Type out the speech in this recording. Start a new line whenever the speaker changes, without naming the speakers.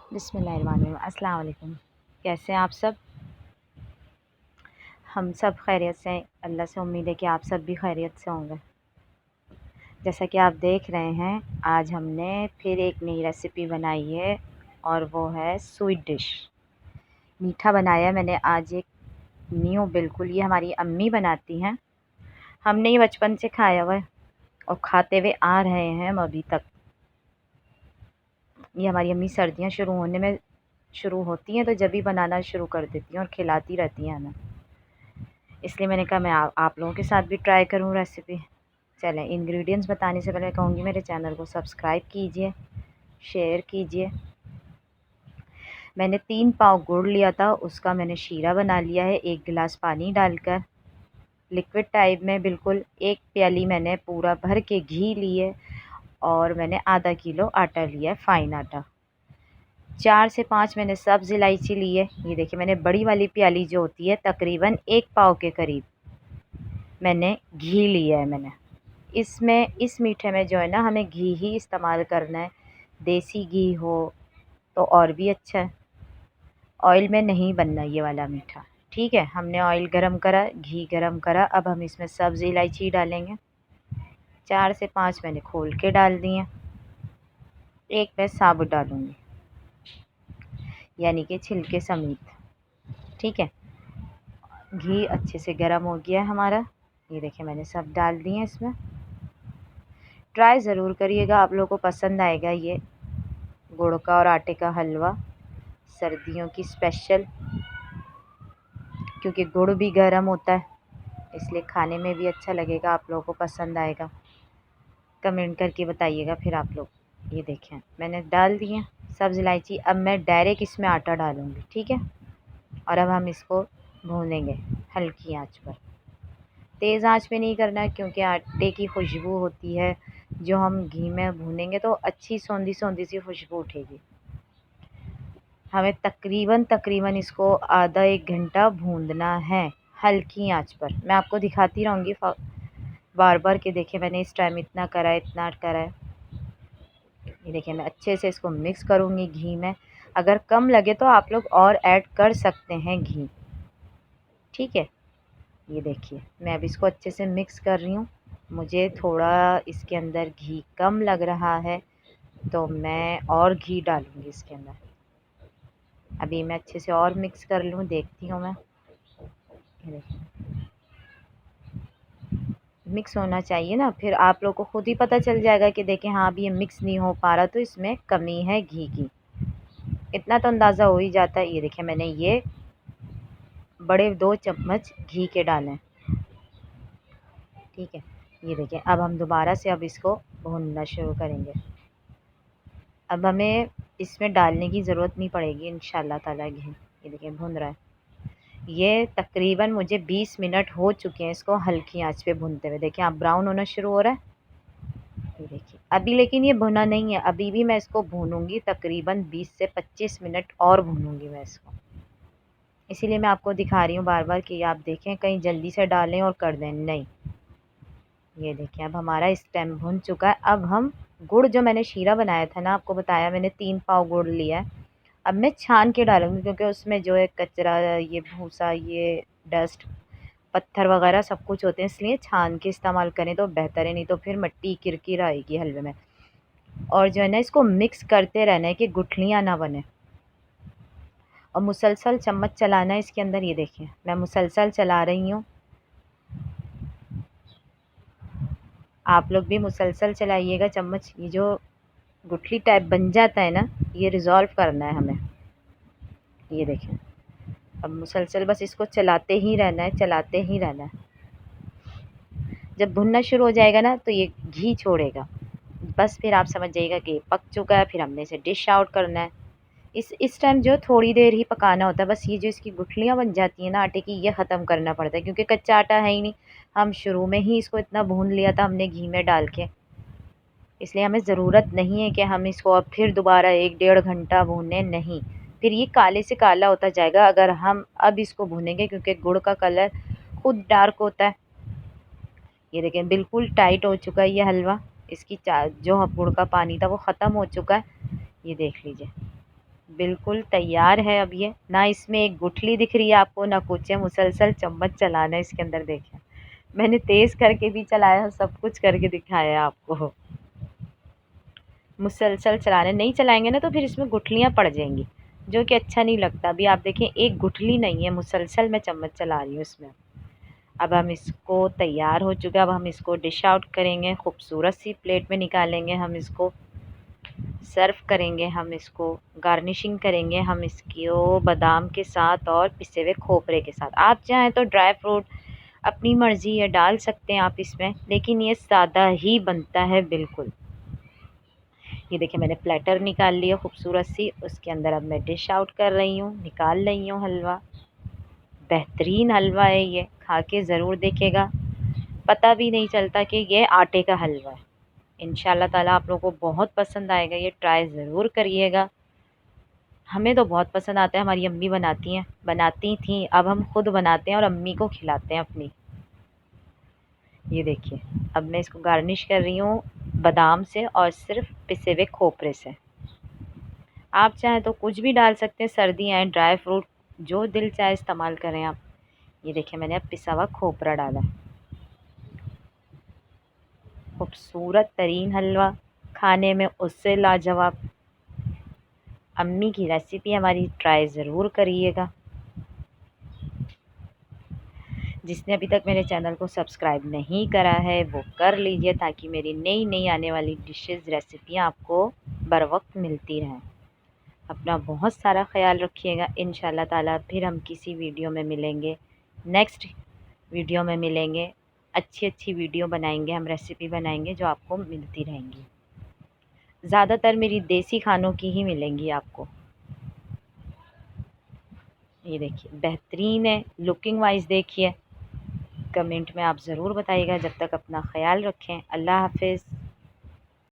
बिस्मिल्लाहिर्रहमानिर्रहीम। अस्सलाम वालेकुम। कैसे हैं आप सब? हम सब खैरियत से हैं। अल्लाह से उम्मीद है कि आप सब भी खैरियत से होंगे। जैसा कि आप देख रहे हैं, आज हमने फिर एक नई रेसिपी बनाई है और वो है स्वीट डिश। मीठा बनाया है मैंने आज एक न्यू, बिल्कुल ये हमारी अम्मी बनाती हैं। हमने ये बचपन से खाया हुआ है और खाते हुए आ रहे हैं हम अभी तक। ये हमारी अम्मी सर्दियाँ शुरू होती हैं तो जब भी बनाना शुरू कर देती हैं और खिलाती रहती हैं हमें। इसलिए मैंने कहा मैं आप लोगों के साथ भी ट्राई करूँ रेसिपी। चलें, इंग्रेडिएंट्स बताने से पहले कहूँगी मेरे चैनल को सब्सक्राइब कीजिए, शेयर कीजिए। मैंने 3 पाव गुड़ लिया था, उसका मैंने शीरा बना लिया है 1 गिलास पानी डालकर, लिक्विड टाइप में बिल्कुल। 1 प्याली मैंने पूरा भर के घी लिए और मैंने आधा किलो आटा लिया है, फ़ाइन आटा। 4 से 5 मैंने सब्ज़ इलायची ली है। ये देखिए, मैंने बड़ी वाली प्याली जो होती है तकरीबन 1 पाव के करीब मैंने घी लिया है मैंने। इसमें इस मीठे में जो है ना, हमें घी ही इस्तेमाल करना है। देसी घी हो तो और भी अच्छा है। ऑयल में नहीं बनना ये वाला मीठा, ठीक है। हमने ऑयल गरम करा, घी गरम करा, अब हम इसमें सब्ज़ इलायची डालेंगे। 4 से 5 मैंने खोल के डाल दी हैं, 1 मैं साबुत डालूँगी, यानी कि छिलके समेत, ठीक है। घी अच्छे से गरम हो गया है हमारा। ये देखिए, मैंने सब डाल दिए हैं इसमें। ट्राई ज़रूर करिएगा, आप लोगों को पसंद आएगा ये गुड़ का और आटे का हलवा, सर्दियों की स्पेशल। क्योंकि गुड़ भी गर्म होता है, इसलिए खाने में भी अच्छा लगेगा, आप लोगों को पसंद आएगा। कमेंट करके बताइएगा फिर आप लोग। ये देखें, मैंने डाल दिए सब्ज़ इलायची। अब मैं डायरेक्ट इसमें आटा डालूँगी, ठीक है। और अब हम इसको भूनेंगे हल्की आंच पर। तेज़ आंच पे नहीं करना है, क्योंकि आटे की खुशबू होती है जो हम घी में भूनेंगे तो अच्छी सौंधी सौंधी सी खुशबू उठेगी। हमें तकरीबन इसको आधा 1 घंटा भूनना है हल्की आंच पर। मैं आपको दिखाती रहूँगी बार बार कि देखिए, मैंने इस टाइम इतना करा है, इतना करा है। ये देखिए, मैं अच्छे से इसको मिक्स करूँगी घी में। अगर कम लगे तो आप लोग और ऐड कर सकते हैं घी, ठीक है। ये देखिए, मैं अब इसको अच्छे से मिक्स कर रही हूँ। मुझे थोड़ा इसके अंदर घी कम लग रहा है तो मैं और घी डालूँगी इसके अंदर। अभी मैं अच्छे से और मिक्स कर लूँ, देखती हूँ मैं। ये देखिए, मिक्स होना चाहिए ना, फिर आप लोग को खुद ही पता चल जाएगा कि देखें हाँ, अभी ये मिक्स नहीं हो पा रहा तो इसमें कमी है घी की। इतना तो अंदाज़ा हो ही जाता है। ये देखिए, मैंने ये बड़े 2 चम्मच घी के डालें, ठीक है। ये देखिए, अब हम दोबारा से अब इसको भूनना शुरू करेंगे। अब हमें इसमें डालने की ज़रूरत नहीं पड़ेगी इंशाल्लाह ताला घी। ये देखिए, भुन रहा है। ये तकरीबन मुझे 20 मिनट हो चुके हैं इसको हल्की आंच पे भूनते हुए। देखिए, आप ब्राउन होना शुरू हो रहा है। ये देखिए अभी, लेकिन ये भुना नहीं है, अभी भी मैं इसको भूनूंगी तकरीबन 20 से 25 मिनट और भूनूंगी मैं इसको। इसीलिए मैं आपको दिखा रही हूँ बार बार कि आप देखें कहीं जल्दी से डालें और कर दें, नहीं। ये देखिए, अब हमारा इस टाइम भुन चुका है। अब हम गुड़, जो मैंने शीरा बनाया था ना, आपको बताया मैंने 3 पाव गुड़ लिया है। अब मैं छान के डालूँगी, क्योंकि उसमें जो है कचरा, ये भूसा, ये डस्ट, पत्थर वगैरह सब कुछ होते हैं, इसलिए छान के इस्तेमाल करें तो बेहतर है, नहीं तो फिर मिट्टी किरकिर आएगी हलवे में। और जो है ना, इसको मिक्स करते रहना है कि गुठलियाँ ना बने, और मुसलसल चम्मच चलाना है इसके अंदर। ये देखिए, मैं मुसलसल चला रही हूँ, आप लोग भी मुसलसल चलाइएगा चम्मच। ये जो गुठली टाइप बन जाता है ना, ये रिज़ॉल्व करना है हमें। ये देखें, अब मुसलसल बस इसको चलाते ही रहना है, चलाते ही रहना है। जब भुनना शुरू हो जाएगा ना, तो ये घी छोड़ेगा, बस फिर आप समझ जाइएगा कि पक चुका है। फिर हमने इसे डिश आउट करना है। इस टाइम जो थोड़ी देर ही पकाना होता है, बस ये जो इसकी गुठलियाँ बन जाती हैं ना आटे की, ये ख़त्म करना पड़ता है, क्योंकि कच्चा आटा है ही नहीं। हम शुरू में ही इसको इतना भून लिया था हमने घी में डाल के, इसलिए हमें ज़रूरत नहीं है कि हम इसको अब फिर दोबारा 1 डेढ़ घंटा भूनें, नहीं। फिर ये काले से काला होता जाएगा अगर हम अब इसको भूनेंगे, क्योंकि गुड़ का कलर खुद डार्क होता है। ये देखें, बिल्कुल टाइट हो चुका है ये हलवा। इसकी जो गुड़ का पानी था वो ख़त्म हो चुका है, ये देख लीजिए। बिल्कुल तैयार है अब ये। ना इसमें एक गुठली दिख रही है आपको, ना कुछ है, मुसलसल चम्मच चलाना है इसके अंदर। देखें, मैंने तेज़ करके भी चलाया, सब कुछ करके दिखाया है आपको। मुसलसल चलाना है, नहीं चलाएँगे ना तो फिर इसमें गुठलियाँ पड़ जाएँगी, जो कि अच्छा नहीं लगता। अभी आप देखें एक गुठली नहीं है, मुसलसल मैं चम्मच चला रही हूँ इसमें। अब हम इसको तैयार हो चुका है, अब हम इसको डिश आउट करेंगे, खूबसूरत सी प्लेट में निकालेंगे, हम इसको सर्व करेंगे, हम इसको गार्निशिंग करेंगे हम इसको बादाम के साथ और पिसे हुए खोपरे के साथ। आप चाहें तो ड्राई फ्रूट अपनी मर्ज़ी है डाल सकते हैं आप इसमें, लेकिन ये सादा ही बनता है बिल्कुल। ये देखिए मैंने प्लेटर निकाल लिया खूबसूरत सी, उसके अंदर अब मैं डिश आउट कर रही हूँ, निकाल रही हूँ हलवा। बेहतरीन हलवा है ये, खा के ज़रूर देखिएगा, पता भी नहीं चलता कि ये आटे का हलवा है। इंशाल्लाह ताला आप लोगों को बहुत पसंद आएगा, ये ट्राई ज़रूर करिएगा। हमें तो बहुत पसंद आता है, हमारी अम्मी बनाती थीं, अब हम खुद बनाते हैं और अम्मी को खिलाते हैं अपनी। ये देखिए, अब मैं इसको गार्निश कर रही हूँ बादाम से और सिर्फ पिसे हुए खोपरे से। आप चाहें तो कुछ भी डाल सकते हैं, सर्दियाँ हैं, ड्राई फ्रूट जो दिल चाहे इस्तेमाल करें आप। ये देखिए मैंने अब पिसा हुआ खोपरा डाला, खूबसूरत तरीन हलवा, खाने में उससे लाजवाब। अम्मी की रेसिपी हमारी ट्राई ज़रूर करिएगा। जिसने अभी तक मेरे चैनल को सब्सक्राइब नहीं करा है वो कर लीजिए, ताकि मेरी नई नई आने वाली डिशेज़ रेसिपियाँ आपको बर वक्त मिलती रहें। अपना बहुत सारा ख्याल रखिएगा। इंशाल्लाह ताला फिर हम किसी वीडियो में मिलेंगे, नेक्स्ट वीडियो में मिलेंगे। अच्छी अच्छी वीडियो बनाएंगे, हम रेसिपी बनाएंगे जो आपको मिलती रहेंगी। ज़्यादातर मेरी देसी खानों की ही मिलेंगी आपको। ये देखिए बेहतरीन है, लुकिंग वाइज देखिए। कमेंट में आप ज़रूर बताइएगा। जब तक अपना ख्याल रखें, अल्लाह हाफ़िज़।